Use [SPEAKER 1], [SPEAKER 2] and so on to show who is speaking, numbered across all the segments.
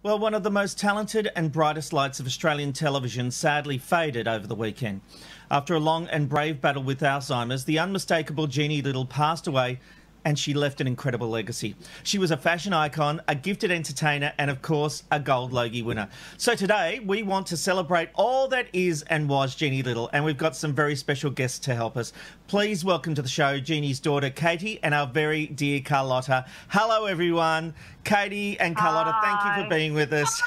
[SPEAKER 1] Well, one of the most talented and brightest lights of Australian television sadly faded over the weekend. After a long and brave battle with Alzheimer's, the unmistakable Jeanne Little passed away, and she left an incredible legacy. She was a fashion icon, a gifted entertainer, and of course, a Gold Logie winner. So today, we want to celebrate all that is and was Jeanne Little, and we've got some very special guests to help us. Please welcome to the show Jeannie's daughter, Katie, and our very dear Carlotta. Hello, everyone. Katie and Carlotta, thank you for being with us.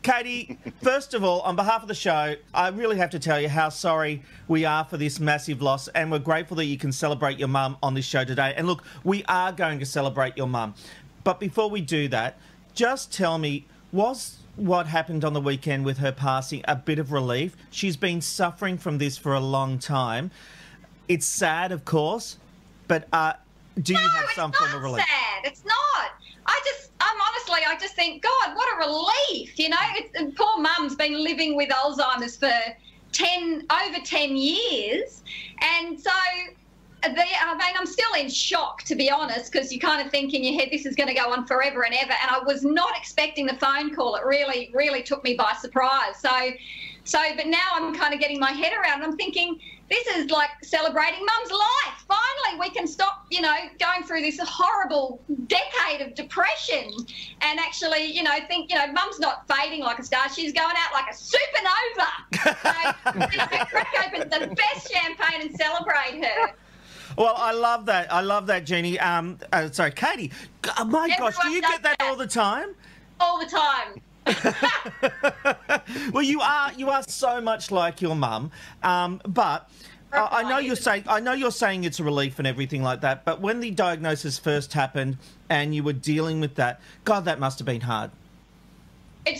[SPEAKER 1] Katie, first of all, on behalf of the show, I really have to tell you how sorry we are for this massive loss, and we're grateful that you can celebrate your mum on this show today. And look, we are going to celebrate your mum. But before we do that, just tell me, was what happened on the weekend with her passing a bit of relief? She's been suffering from this for a long time. It's sad, of course, but do you have some form of relief?
[SPEAKER 2] Sad. It's not. I just think, God, what a relief. You know, poor mum's been living with Alzheimer's for over 10 years. And so, I'm still in shock, to be honest, because you kind of think in your head this is going to go on forever and ever. And I was not expecting the phone call. It really, really took me by surprise. But now I'm kind of getting my head around. I'm thinking, this is like celebrating mum's life. Finally, we can stop, going through this horrible decade of depression and actually, think, mum's not fading like a star. She's going out like a supernova. So, crack open the best champagne and celebrate her.
[SPEAKER 1] Well, I love that. I love that, Jeannie. Sorry, Katie. My gosh, do you get that all the time?
[SPEAKER 2] All the time.
[SPEAKER 1] Well, you are so much like your mum, but I know you're saying it's a relief and everything like that. But when the diagnosis first happened and you were dealing with that, God, that must have been hard.
[SPEAKER 2] It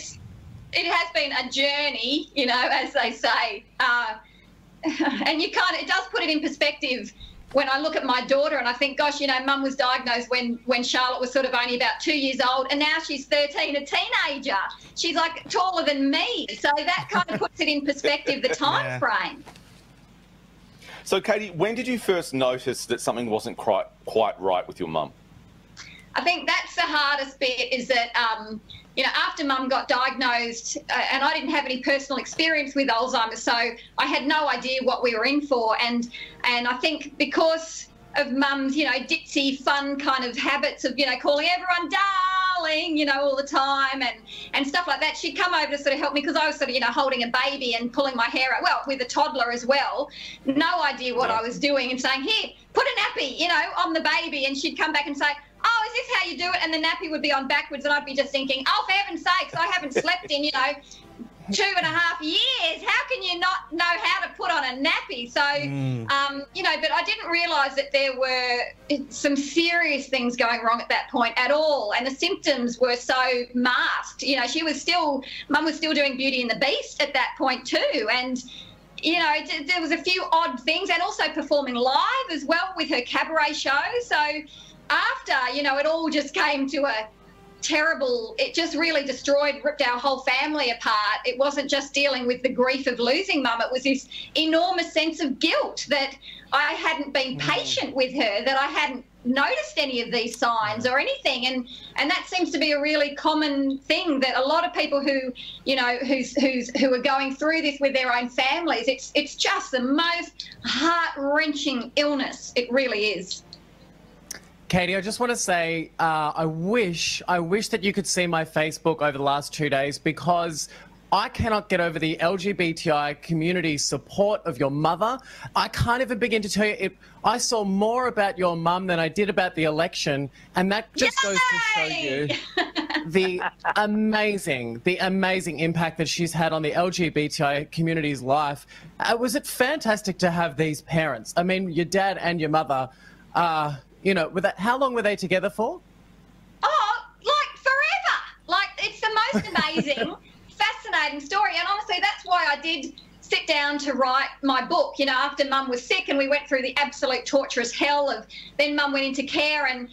[SPEAKER 2] has been a journey, as they say, and it does put it in perspective. When I look at my daughter and I think, gosh, mum was diagnosed when Charlotte was sort of only about 2 years old, and now she's 13, a teenager. She's like taller than me. So that kind of puts it in perspective, the time frame.
[SPEAKER 3] So, Katie, when did you first notice that something wasn't quite right with your mum?
[SPEAKER 2] I think that's the hardest bit, is that, after mum got diagnosed, and I didn't have any personal experience with Alzheimer's, so I had no idea what we were in for. And I think because of mum's, ditzy, fun kind of habits of, calling everyone darling, all the time and stuff like that, she'd come over to sort of help me because I was sort of, holding a baby and pulling my hair out, well, with a toddler as well. No idea what I was doing, and saying, here, put a nappy, on the baby. And she'd come back and say, oh, is this how you do it? And the nappy would be on backwards, and I'd be just thinking, oh, for heaven's sakes, I haven't slept in, 2.5 years. How can you not know how to put on a nappy? So, but I didn't realise that there were some serious things going wrong at that point at all. And the symptoms were so masked. Mum was still doing Beauty and the Beast at that point too. And, there was a few odd things, and also performing live as well with her cabaret show. So after, it all just came to a terrible, it just really ripped our whole family apart. It wasn't just dealing with the grief of losing mum. It was this enormous sense of guilt that I hadn't been patient with her, that I hadn't noticed any of these signs or anything. And that seems to be a really common thing, that a lot of people who, who are going through this with their own families, it's just the most heart-wrenching illness. It really is.
[SPEAKER 4] Katie, I just want to say I wish that you could see my Facebook over the last 2 days, because I cannot get over the LGBTI community support of your mother. I can't even begin to tell you. I saw more about your mum than I did about the election, and that just goes to show you the amazing impact that she's had on the LGBTI community's life. Was it fantastic to have these parents? I mean, your dad and your mother, how long were they together for?
[SPEAKER 2] Oh, like forever. Like, it's the most amazing, fascinating story. And honestly, that's why I did sit down to write my book, after mum was sick and we went through the absolute torturous hell of, then mum went into care, and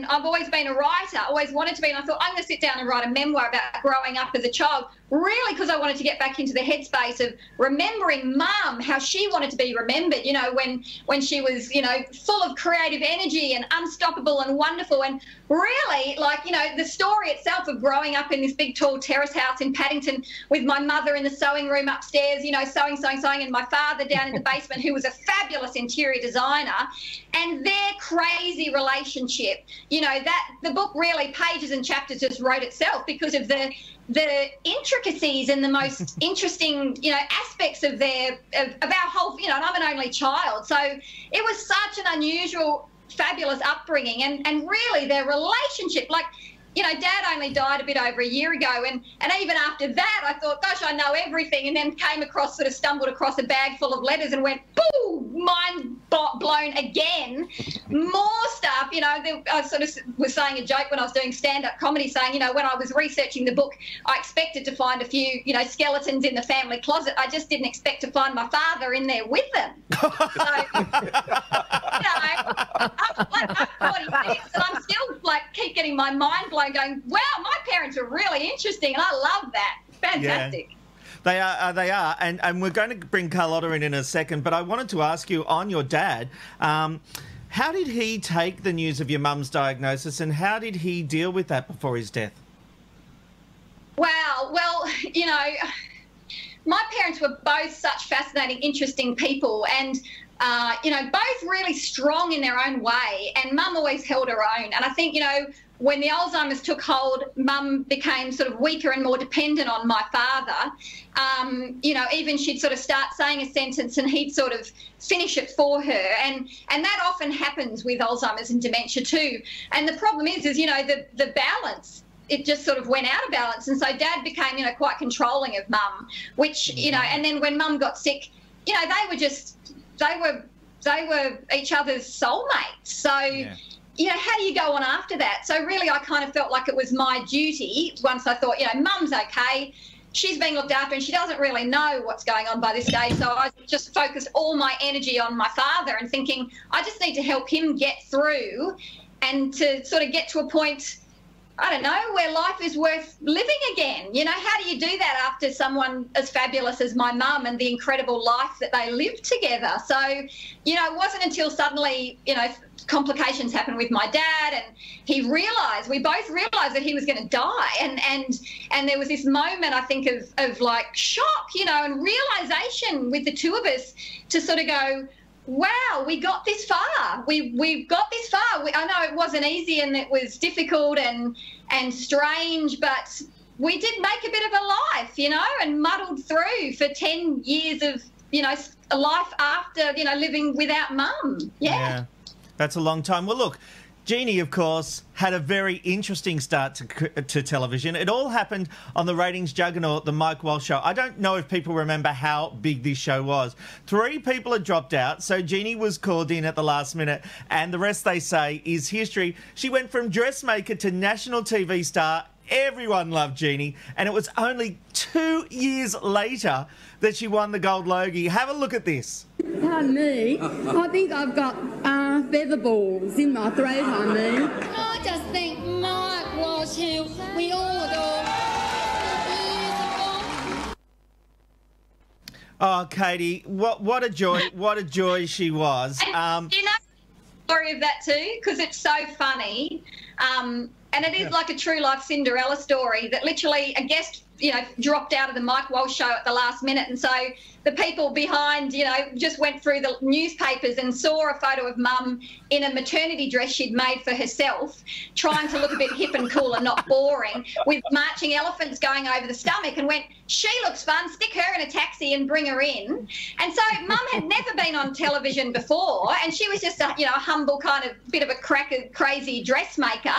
[SPEAKER 2] I've always been a writer, always wanted to be, and I thought, I'm going to sit down and write a memoir about growing up as a child really because I wanted to get back into the headspace of remembering Mum, how she wanted to be remembered, you know, when she was, you know, full of creative energy and unstoppable and wonderful. And really, like, you know, the story itself of growing up in this big, tall terrace house in Paddington with my mother in the sewing room upstairs, you know, sewing, and my father down in the basement, who was a fabulous interior designer, and their crazy relationship, you know, that the book really, pages and chapters, just wrote itself because of the intricacies and the most interesting, you know, aspects of our whole, you know, and I'm an only child. So it was such an unusual, fabulous upbringing, and really their relationship, like, you know, Dad only died a bit over a year ago, and even after that I thought, gosh, I know everything, and then stumbled across a bag full of letters and went, boom, mind blown again. More stuff, you know. I sort of was saying a joke when I was doing stand-up comedy, saying, you know, when I was researching the book, I expected to find a few, you know, skeletons in the family closet. I just didn't expect to find my father in there with them. So, you know, I'm 46 and I'm still, like, keep getting my mind blown, going, wow, my parents are really interesting, and I love that. Fantastic.
[SPEAKER 1] Yeah. They are, and we're going to bring Carlotta in a second, but I wanted to ask you on your dad, how did he take the news of your mum's diagnosis, and how did he deal with that before his death?
[SPEAKER 2] Wow, well, you know, my parents were both such fascinating, interesting people, and you know, both really strong in their own way, and Mum always held her own. And I think, you know, when the Alzheimer's took hold, Mum became sort of weaker and more dependent on my father. You know, even she'd sort of start saying a sentence and he'd sort of finish it for her. And that often happens with Alzheimer's and dementia too. And the problem is, you know, the balance, it just sort of went out of balance. And so Dad became, you know, quite controlling of Mum, which, you know, and then when Mum got sick, you know, they were each other's soulmates. So, you know, how do you go on after that? So really, I kind of felt like it was my duty, once I thought, you know, Mum's okay, she's being looked after and she doesn't really know what's going on by this stage. So I just focused all my energy on my father and thinking, I just need to help him get through and to sort of get to a point, I don't know, where life is worth living again. You know, how do you do that after someone as fabulous as my mum and the incredible life that they lived together? So, you know, it wasn't until suddenly, you know, complications happened with my dad, and we both realised that he was going to die, and there was this moment, I think, of like shock, you know, and realisation with the two of us to sort of go, wow, we got this far. We've got this far. I know it wasn't easy and it was difficult and strange, but we did make a bit of a life, you know, and muddled through for 10 years of, you know, a life after, you know, living without Mum. Yeah.
[SPEAKER 1] That's a long time. Well, look, Jeannie, of course, had a very interesting start to television. It all happened on the ratings juggernaut, the Mike Well Show. I don't know if people remember how big this show was. 3 people had dropped out, so Jeannie was called in at the last minute, and the rest, they say, is history. She went from dressmaker to national TV star. Everyone loved Jeannie, and it was only 2 years later that she won the Gold Logie. Have a look at this.
[SPEAKER 5] Pardon me, I think I've got feather balls in my throat,
[SPEAKER 6] I just think Mike was who we all adore.
[SPEAKER 1] Oh, Katie, what a joy! What a joy she was.
[SPEAKER 2] And you know the story of that too, because it's so funny. And it is like a true life Cinderella story that literally a guest, you know, dropped out of the Mike Well Show at the last minute. And so the people behind, you know, just went through the newspapers and saw a photo of Mum in a maternity dress she'd made for herself, trying to look a bit hip and cool and not boring, with marching elephants going over the stomach, and went, she looks fun, stick her in a taxi and bring her in. And so Mum had never been on television before, and she was just a, you know, a humble kind of bit of a crazy dressmaker.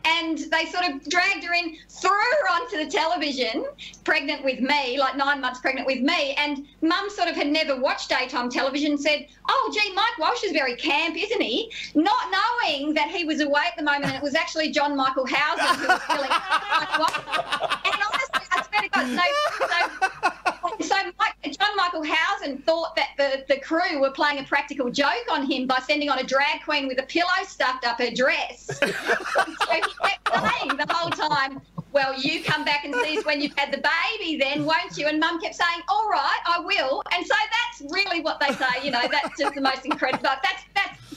[SPEAKER 2] And they sort of dragged her in, threw her onto the television, pregnant with me, like 9 months pregnant with me. And Mum sort of had never watched daytime television, said, oh, gee, Mike Walsh is very camp, isn't he? Not knowing that he was away at the moment, and it was actually John Michael Housen who was filling Mike Walsh. And honestly, I swear to God, John Michael Housen thought that the crew were playing a practical joke on him by sending on a drag queen with a pillow stuffed up her dress. So he kept saying the whole time, well, you come back and see us when you've had the baby then, won't you? And Mum kept saying, all right, I will. And so that's really what they say, you know, that's just the most incredible. That's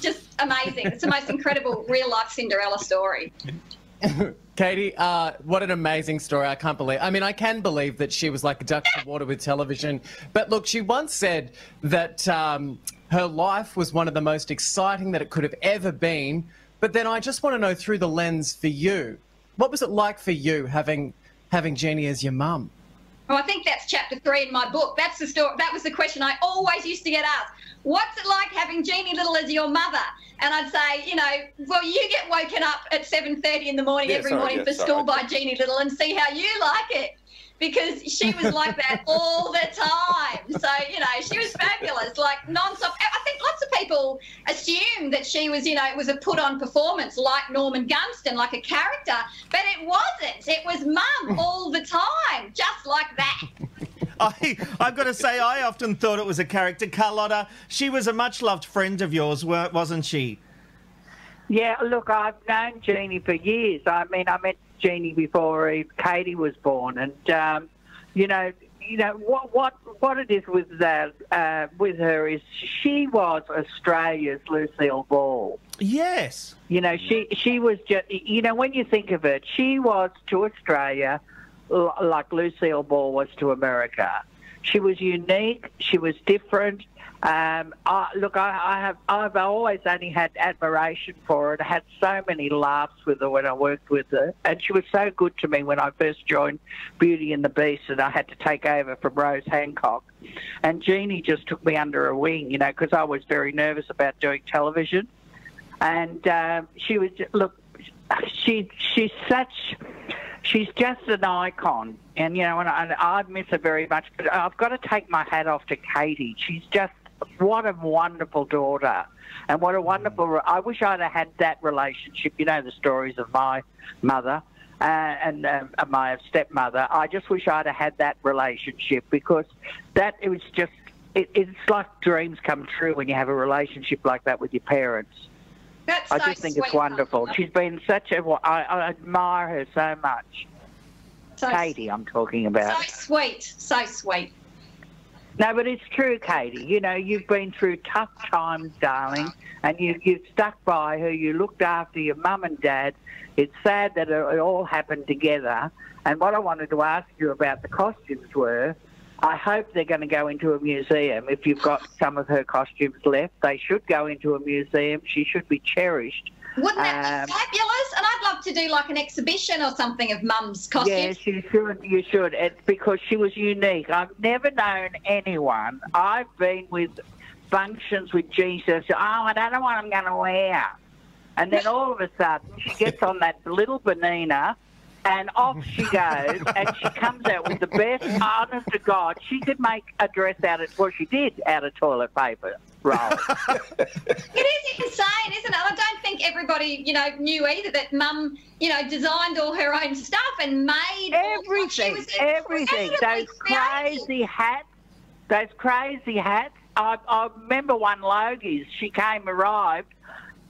[SPEAKER 2] just amazing. It's the most incredible real-life Cinderella story.
[SPEAKER 4] Katie, what an amazing story. I can't believe, I mean, I can believe that she was like a duck in water with television. But look, she once said that her life was one of the most exciting that it could have ever been. But then I just want to know, through the lens for you, what was it like for you having Jeannie as your mum?
[SPEAKER 2] Well, I think that's chapter 3 in my book. That's the story. That was the question I always used to get asked. What's it like having Jeanne Little as your mother? And I'd say, you know, well, you get woken up at 7:30 in the morning every morning for school by Jeanne Little and see how you like it. Because she was like that all the time. So, you know, she was fabulous, like non-stop. I think lots of people assume that she was, you know, it was a put-on performance like Norman Gunston, like a character. But it wasn't. It was Mum all the time, just like that.
[SPEAKER 1] I've got to say, I often thought it was a character. Carlotta, she was a much-loved friend of yours, wasn't she?
[SPEAKER 7] Yeah, look, I've known Jeannie for years. I mean, I met Jeannie before Katie was born, and you know what it is with her is she was Australia's Lucille Ball.
[SPEAKER 1] Yes.
[SPEAKER 7] You know, she was just, you know, when you think of it, she was to Australia like Lucille Ball was to America. She was unique. She was different. I've always only had admiration for her. I had so many laughs with her when I worked with her, and she was so good to me when I first joined Beauty and the Beast, and I had to take over from Rose Hancock. And Jeannie just took me under her wing, you know, because I was very nervous about doing television. And she was, look, she's just an icon, and you know, and I miss her very much. But I've got to take my hat off to Katie. She's just, what a wonderful daughter, and what a wonderful. I wish I'd have had that relationship. You know the stories of my mother and my stepmother. I just wish I'd have had that relationship, because that it was just. It's like dreams come true when you have a relationship like that with your parents.
[SPEAKER 2] That's
[SPEAKER 7] I just think it's wonderful. She's been such a... I admire her so much. Katie, I'm talking about.
[SPEAKER 2] So sweet. So sweet.
[SPEAKER 7] No, but it's true, Katie. You know, you've been through tough times, darling, and you've stuck by her. You looked after your mum and dad. It's sad that it all happened together. And what I wanted to ask you about the costumes were, I hope they're going to go into a museum. If you've got some of her costumes left, they should go into a museum. She should be cherished.
[SPEAKER 2] Wouldn't that be fabulous? And I'd love to do like an exhibition or something of Mum's costumes.
[SPEAKER 7] Yes, you should. You should. It's because she was unique. I've never known anyone. I've been with functions with Jeanne says, oh, I don't know what I'm going to wear. And then all of a sudden she gets on that little banana and off she goes, and she comes out with the best, honest to God, she could make a dress out of, well, she did, out of toilet paper roll.
[SPEAKER 2] It is insane, isn't it? I don't think everybody, you know, knew either that Mum, you know, designed all her own stuff and made
[SPEAKER 7] everything. Those crazy hats. I remember one Logie's, she arrived,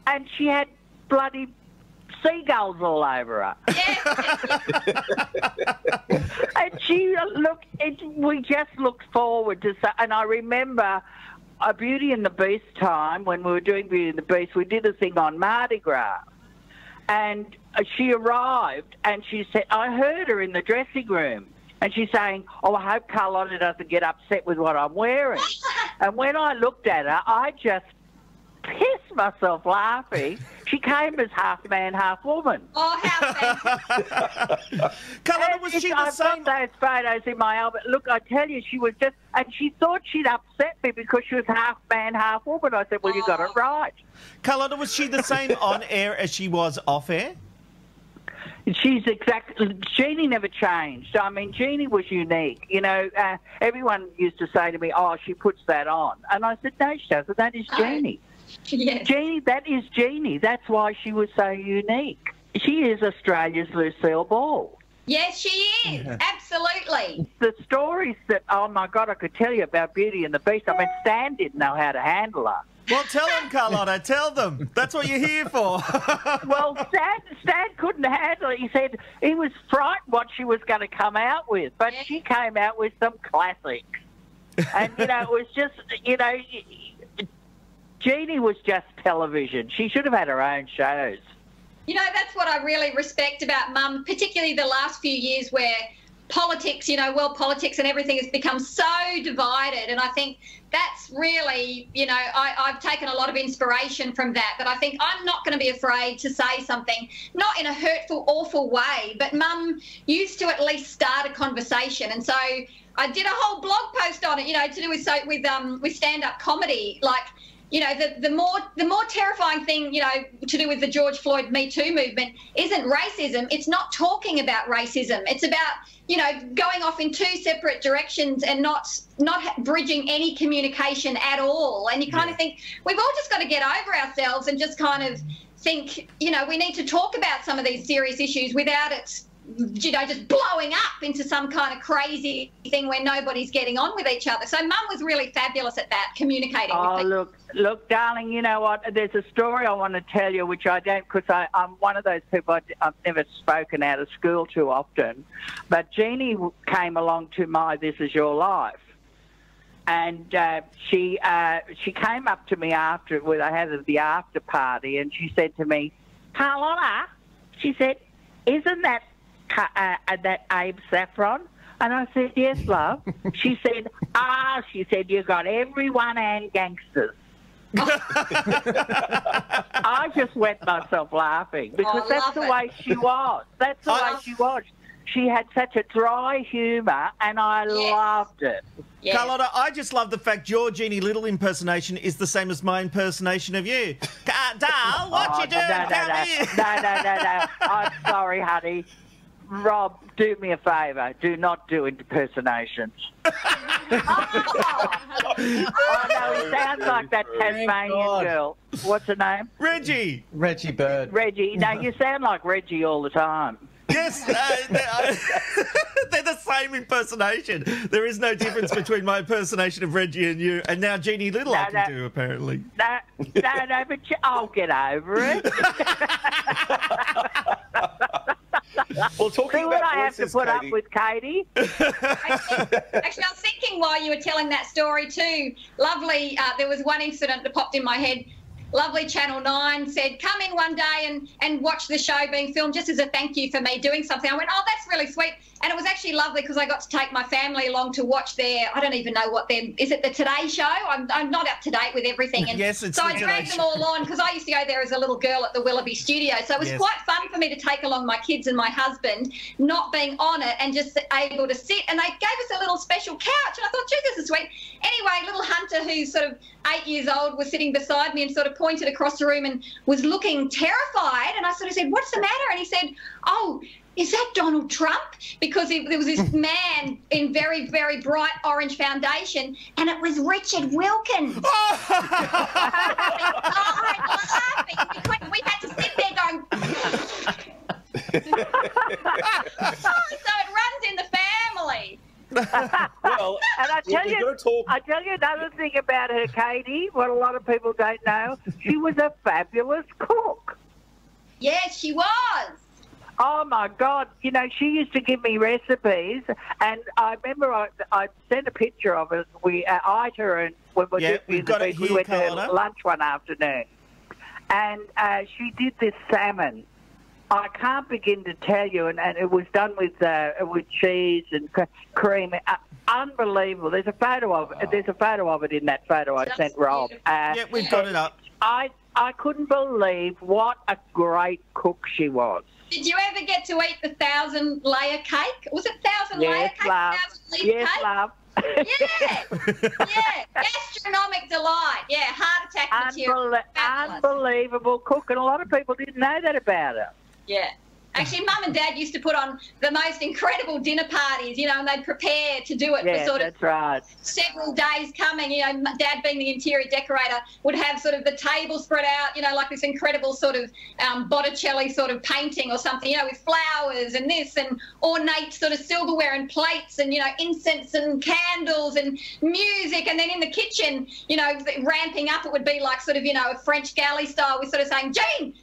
[SPEAKER 7] and she had bloody seagulls all over her. And she we just looked forward to, and I remember a Beauty and the Beast time, when we were doing Beauty and the Beast, we did a thing on Mardi Gras, and she arrived and she said, I heard her in the dressing room, and she's saying, oh, I hope Carlotta doesn't get upset with what I'm wearing. And when I looked at her, I just pissed myself laughing. She came as half man, half woman.
[SPEAKER 2] Oh, how fantastic.
[SPEAKER 1] Carlotta, was she the same?
[SPEAKER 7] I've got those photos in my album. Look, I tell you, she was just... And she thought she'd upset me because she was half man, half woman. I said, well, you got it right.
[SPEAKER 1] Carlotta, was she the same on air as she was off air?
[SPEAKER 7] She's exactly... Jeannie never changed. I mean, Jeannie was unique. You know, everyone used to say to me, oh, she puts that on. And I said, no, she doesn't. That is Jeannie.
[SPEAKER 2] Yes.
[SPEAKER 7] Jeannie, that is Jeannie. That's why she was so unique. She is Australia's Lucille Ball.
[SPEAKER 2] Yes, she is. Absolutely.
[SPEAKER 7] The stories that, oh my God, I could tell you about Beauty and the Beast. I mean, Stan didn't know how to handle her.
[SPEAKER 1] Well, tell them, Carlotta. Tell them. That's what you're here for.
[SPEAKER 7] Well, Stan couldn't handle it. He said he was frightened what she was going to come out with, but she came out with some classics. And, you know, it was just, you know, Jeannie was just television. She should have had her own shows.
[SPEAKER 2] You know, that's what I really respect about Mum, particularly the last few years where politics, you know, world politics and everything has become so divided. And I think that's really, you know, I've taken a lot of inspiration from that. But I think I'm not going to be afraid to say something, not in a hurtful, awful way, but Mum used to at least start a conversation. And so I did a whole blog post on it, you know, to do with stand-up comedy, like, you know, the more terrifying thing, you know, to do with the George Floyd Me Too movement isn't racism. It's not talking about racism. It's about, you know, going off in two separate directions and not bridging any communication at all. And you kind of think we've all just got to get over ourselves and just kind of think, you know, we need to talk about some of these serious issues without it, you know, just blowing up into some kind of crazy thing where nobody's getting on with each other. So Mum was really fabulous at that, communicating with people.
[SPEAKER 7] Look, darling, you know what? There's a story I want to tell you, which I don't, because I'm one of those people I've never spoken out of school too often. But Jeannie came along to my This Is Your Life. And she came up to me after, when I had the after party, and she said to me, Carlotta, she said, isn't that Abe Saffron? And I said, yes, love. She said, she said, you got everyone and gangsters. I just wet myself laughing because that's the way she was. That's the way she was. She had such a dry humour, and I loved it.
[SPEAKER 2] Yes.
[SPEAKER 1] Carlotta, I just love the fact your Jeanne Little impersonation is the same as my impersonation of you. Darl, what you doing?
[SPEAKER 7] No. I'm sorry, honey. Rob, do me a favour. Do not do impersonations. Oh, no, he sounds like that Tasmanian girl. What's her name?
[SPEAKER 1] Reggie.
[SPEAKER 8] Reggie Bird.
[SPEAKER 7] Reggie. No, you sound like Reggie all the time.
[SPEAKER 1] Yes, they're the same impersonation. There is no difference between my impersonation of Reggie and you, and now Jeanne Little I can do, apparently.
[SPEAKER 7] No, but I'll get over it.
[SPEAKER 3] Well, talking
[SPEAKER 7] See
[SPEAKER 3] about
[SPEAKER 7] what I have to put
[SPEAKER 3] Katie.
[SPEAKER 7] up with, Katie?
[SPEAKER 2] Actually, I was thinking while you were telling that story too, lovely, there was one incident that popped in my head. Lovely Channel 9 said, come in one day and watch the show being filmed just as a thank you for me doing something. I went, oh, that's really sweet. And it was actually lovely because I got to take my family along to watch their, I don't even know what their, is it the Today Show? I'm not up to date with everything. And
[SPEAKER 1] yes, it's
[SPEAKER 2] so
[SPEAKER 1] the
[SPEAKER 2] I dragged
[SPEAKER 1] Today
[SPEAKER 2] them all on because I used to go there as a little girl at the Willoughby studio. So it was quite fun for me to take along my kids and my husband, not being on it and just able to sit. And they gave us a little special couch. And I thought, gee, this is sweet. Anyway, little Hunter, who's sort of 8 years old, was sitting beside me and sort of pointed across the room and was looking terrified. And I sort of said, what's the matter? And he said, oh, is that Donald Trump? Because there was this man in very, very bright orange foundation, and it was Richard Wilkins. Laughing. We had to sit there going... So it runs in the family.
[SPEAKER 3] Well,
[SPEAKER 7] And I tell you another thing about her, Katie, what a lot of people don't know, she was a fabulous cook.
[SPEAKER 2] Yes, she was.
[SPEAKER 7] Oh, my God. You know, she used to give me recipes, and I remember I sent a picture of it. We eyed her, and when we went to lunch one afternoon, and she did this salmon. I can't begin to tell you, and it was done with cheese and cream. Unbelievable. There's a photo of it. There's a photo of it in that photo I sent Rob.
[SPEAKER 1] Yeah, we've got it up.
[SPEAKER 7] I couldn't believe what a great cook she was.
[SPEAKER 2] Did you ever get to eat the 1,000-layer cake? Was it 1,000-layer cake?
[SPEAKER 7] Love.
[SPEAKER 2] 1,000-leaf
[SPEAKER 7] Yes,
[SPEAKER 2] cake?
[SPEAKER 7] love.
[SPEAKER 2] Yeah. Gastronomic delight. Yeah, heart attack material.
[SPEAKER 7] Unbelievable cook, and a lot of people didn't know that about her.
[SPEAKER 2] Yeah. Actually, Mum and Dad used to put on the most incredible dinner parties, you know, and they'd prepare to do it for sort of several days coming. You know, Dad being the interior decorator would have sort of the table spread out, you know, like this incredible sort of Botticelli sort of painting or something, you know, with flowers and this and ornate sort of silverware and plates and, you know, incense and candles and music. And then in the kitchen, you know, ramping up, it would be like sort of, you know, a French galley style with sort of saying, Jeanne,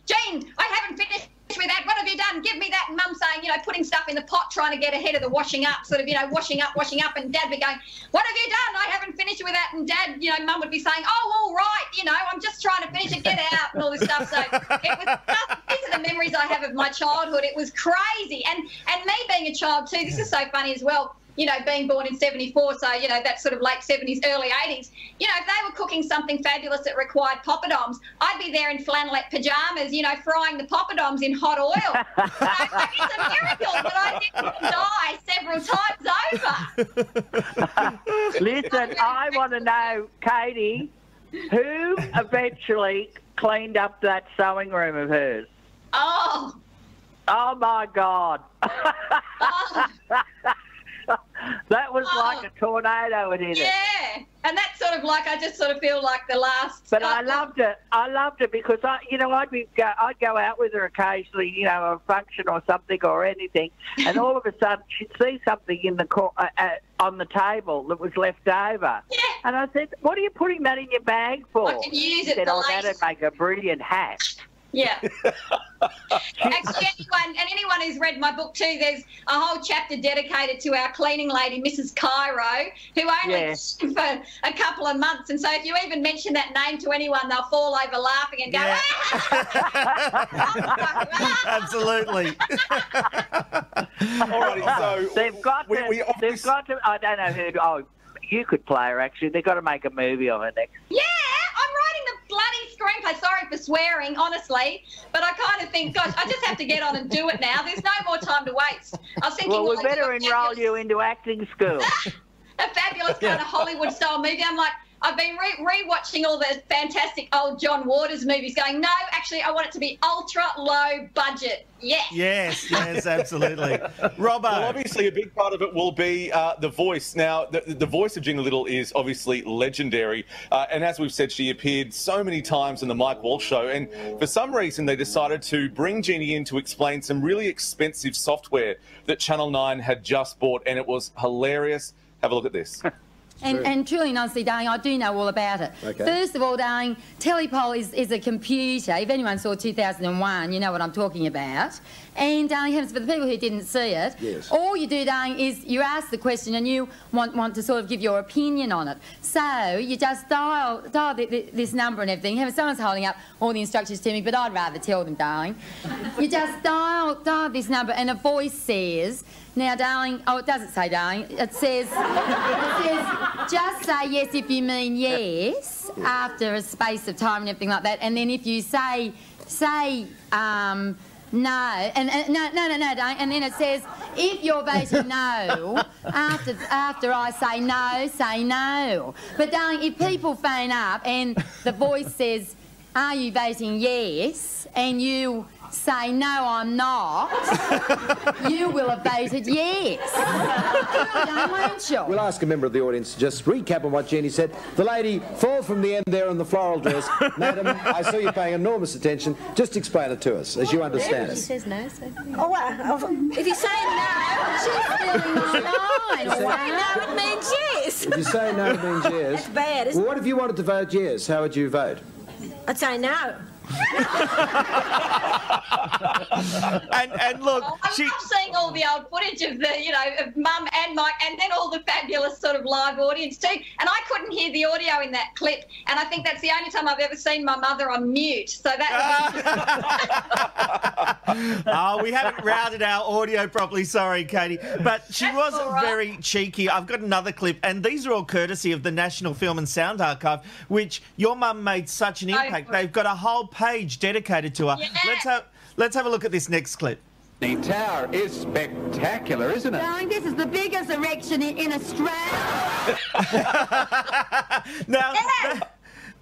[SPEAKER 2] I haven't finished with that. What have you done? Give me that. And Mum saying, you know, putting stuff in the pot, trying to get ahead of the washing up, sort of, you know, washing up. And Dad be going, what have you done? I haven't finished with that. And Dad, you know, Mum would be saying, oh, all right, you know, I'm just trying to finish it, get out and all this stuff. So it was these are the memories I have of my childhood. It was crazy. And me being a child too, this is so funny as well. You know, being born in 74, so, you know, that's sort of late 70s, early 80s. You know, if they were cooking something fabulous that required poppadoms, I'd be there in flannelette pyjamas, you know, frying the poppadoms in hot oil. So it's a miracle that I didn't die several times over.
[SPEAKER 7] Listen, I want to know, Katie, who eventually cleaned up that sewing room of hers?
[SPEAKER 2] Oh,
[SPEAKER 7] my God.
[SPEAKER 2] oh.
[SPEAKER 7] That was like a tornado, it is.
[SPEAKER 2] Yeah, and that's sort of like, I just sort of feel like the last...
[SPEAKER 7] But I loved it. I loved it because, I'd go out with her occasionally, you know, a function or something or anything, and all of a sudden she'd see something in the on the table that was left over.
[SPEAKER 2] Yeah.
[SPEAKER 7] And I said, what are you putting that in your bag for?
[SPEAKER 2] I can use it
[SPEAKER 7] She said,
[SPEAKER 2] for lace.
[SPEAKER 7] that'd make a brilliant hat.
[SPEAKER 2] Yeah. Actually, anyone who's read my book too, there's a whole chapter dedicated to our cleaning lady, Mrs. Cairo, who only for a couple of months. And so if you even mention that name to anyone, they'll fall over laughing and go,
[SPEAKER 1] Absolutely.
[SPEAKER 3] All righty, so
[SPEAKER 7] they've got to, I don't know who, you could play her actually. They've got to make a movie of her next.
[SPEAKER 2] Yeah, I'm writing the bloody screenplay. Sorry for swearing, honestly, but I kind of think, gosh, I just have to get on and do it now. There's no more time to waste. I was thinking,
[SPEAKER 7] well, we better enroll you into acting school.
[SPEAKER 2] A fabulous kind of Hollywood-style movie. I'm like, I've been re-watching all the fantastic old John Waters movies going, no, actually, I want it to be ultra-low budget. Yes.
[SPEAKER 1] Yes, absolutely. Robbo.
[SPEAKER 3] Well, obviously, a big part of it will be the voice. Now, the voice of Gina Little is obviously legendary. And as we've said, she appeared so many times in the Mike Wall Show. And for some reason, they decided to bring Jeannie in to explain some really expensive software that Channel 9 had just bought. And it was hilarious. Have a look at this.
[SPEAKER 5] And truly and honestly, darling, I do know all about it.
[SPEAKER 8] Okay.
[SPEAKER 5] First of all, darling, Telepol is a computer. If anyone saw 2001, you know what I'm talking about. And, darling, for the people who didn't see it, all you do, darling, is you ask the question and you want to sort of give your opinion on it. So you just dial this number and everything. Someone's holding up all the instructions to me, but I'd rather tell them, darling. You just dial this number and a voice says... Now, darling, it doesn't say darling, it says, just say yes if you mean yes, after a space of time and everything like that, and then if you say no, no, darling, and then it says, if you're voting no, after I say no. But, darling, if people phone up and the voice says, are you voting yes, and you... say, no, I'm not, you will have voted yes. Won't you?
[SPEAKER 8] We'll ask a member of the audience to just recap on what Jeannie said. The lady, fall from the end there in the floral dress. Madam, I saw you paying enormous attention. Just explain it to us, as you understand it.
[SPEAKER 6] She says no, so...
[SPEAKER 5] If you say no, she's feeling my line.
[SPEAKER 6] No, it means yes.
[SPEAKER 8] If you say no, it means yes.
[SPEAKER 6] That's bad, isn't it?
[SPEAKER 8] Well, what if you wanted to vote yes? How would you vote?
[SPEAKER 6] I'd say no.
[SPEAKER 1] and look,
[SPEAKER 2] I love seeing all the old footage of of Mum and Mike, and then all the fabulous sort of live audience too. And I couldn't hear the audio in that clip, and I think that's the only time I've ever seen my mother on mute. So that.
[SPEAKER 1] We haven't routed our audio properly. Sorry, Katie, but she was very cheeky. I've got another clip, and these are all courtesy of the National Film and Sound Archive, which your mum made such an impact. They've got a whole page dedicated to her.
[SPEAKER 2] Yeah.
[SPEAKER 1] Let's have a look at this next clip.
[SPEAKER 9] The tower is spectacular, isn't it?
[SPEAKER 5] Darling, this is the biggest erection in Australia.
[SPEAKER 1] Now,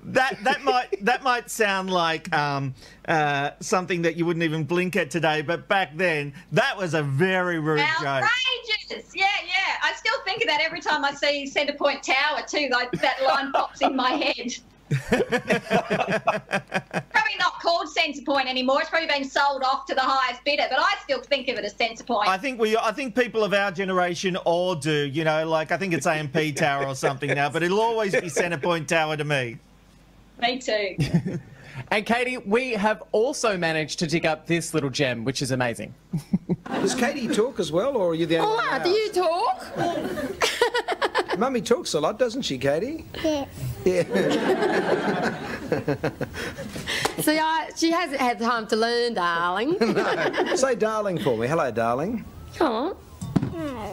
[SPEAKER 1] That might sound like something that you wouldn't even blink at today, but back then that was a very rude joke.
[SPEAKER 2] Outrageous! Yeah. I still think of that every time I see Centre Point Tower too. Like that line pops in my head. Probably not called Centre Point anymore. It's probably been sold off to the highest bidder, but I still think of it as Centre Point.
[SPEAKER 1] I think people of our generation all do. You know, like I think it's AMP Tower or something now, but it'll always be Centre Point Tower to me.
[SPEAKER 2] Me too.
[SPEAKER 4] And Katie, we have also managed to dig up this little gem, which is amazing.
[SPEAKER 8] Does Katie talk as well, or are you the only one?
[SPEAKER 5] Oh, do you talk?
[SPEAKER 8] Mummy talks a lot, doesn't she, Katie?
[SPEAKER 6] Yes.
[SPEAKER 8] Yeah.
[SPEAKER 5] See, she hasn't had time to learn, darling.
[SPEAKER 8] No. Say darling for me. Hello, darling.
[SPEAKER 5] Come on.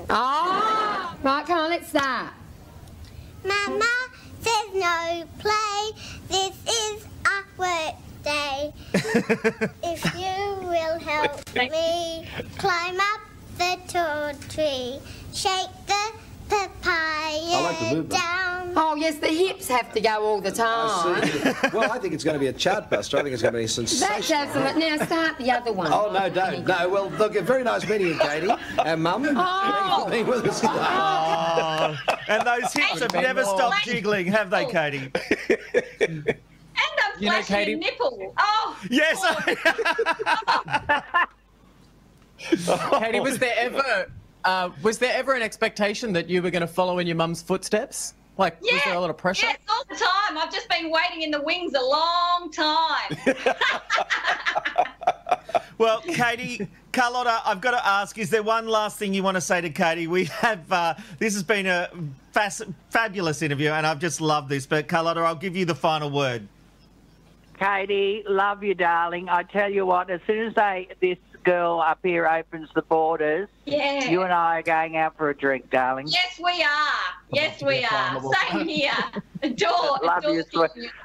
[SPEAKER 5] Oh, right, come on, let's start.
[SPEAKER 6] Mama says no play. This is a work day. If you will help me climb up the tall tree, shake the papaya down.
[SPEAKER 5] Oh, yes, the hips have to go all the time.
[SPEAKER 8] I see. Well, I think it's going to be a chartbuster. I think it's going to be sensational.
[SPEAKER 5] That's absolute. Now start the other one.
[SPEAKER 8] Oh, no, don't. No, well, look, a very nice meeting you, Katie. And Mum, thank you for being with us today.
[SPEAKER 1] Oh, and those hips have never stopped jiggling, have they, Katie?
[SPEAKER 2] And I'm flashing
[SPEAKER 4] Katie...
[SPEAKER 2] a nipple. Oh.
[SPEAKER 1] Yes.
[SPEAKER 4] Katie, was there ever an expectation that you were going to follow in your mum's footsteps? Like, was there a lot of pressure?
[SPEAKER 2] Yes, all the time. I've just been waiting in the wings a long time.
[SPEAKER 1] Well, Katie, Carlotta, I've got to ask, is there one last thing you want to say to Katie? We have, this has been a fabulous interview, and I've just loved this. But, Carlotta, I'll give you the final word.
[SPEAKER 7] Katie, love you, darling. I tell you what, as soon as this girl up here opens the borders, you and I are going out for a drink, darling.
[SPEAKER 2] Yes, we are. Yes, we are. Same here.
[SPEAKER 7] Love you,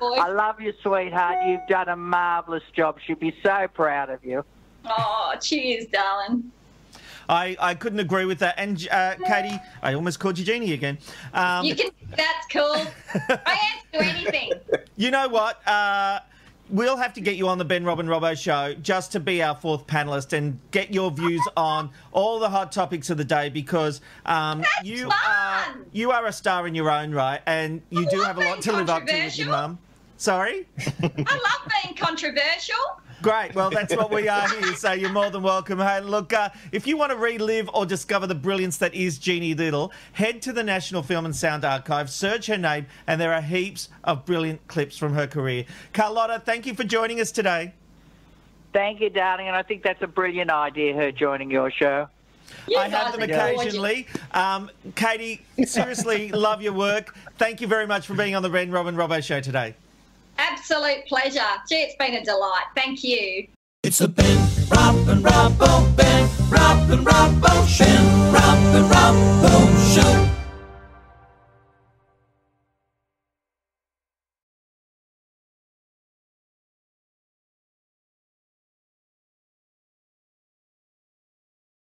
[SPEAKER 7] I love you, sweetheart. You've done a marvellous job. She'd be so proud of you.
[SPEAKER 2] Oh, cheers, darling.
[SPEAKER 1] I couldn't agree with that. And, Katie, I almost called you Jeannie again.
[SPEAKER 2] That's cool. I answer to anything.
[SPEAKER 1] You know what? We'll have to get you on the Ben Robin Robbo show just to be our fourth panellist and get your views on all the hot topics of the day, because you are a star in your own right, and you do have a lot to live up to with your mum. Sorry?
[SPEAKER 2] I love being controversial.
[SPEAKER 1] Great. Well, that's what we are here, so you're more than welcome. Hey, look, if you want to relive or discover the brilliance that is Jeanne Little, head to the National Film and Sound Archive, search her name, and there are heaps of brilliant clips from her career. Carlotta, thank you for joining us today.
[SPEAKER 7] Thank you, darling, and I think that's a brilliant idea, her joining your show.
[SPEAKER 1] I have them occasionally. Katie, seriously, love your work. Thank you very much for being on the Ben Robin Robbo show today.
[SPEAKER 2] Absolute pleasure. Gee, it's been a delight. Thank you.
[SPEAKER 10] It's the Ben Robin Robbo, Ben Robin Robbo, Ben Robin Robbo show.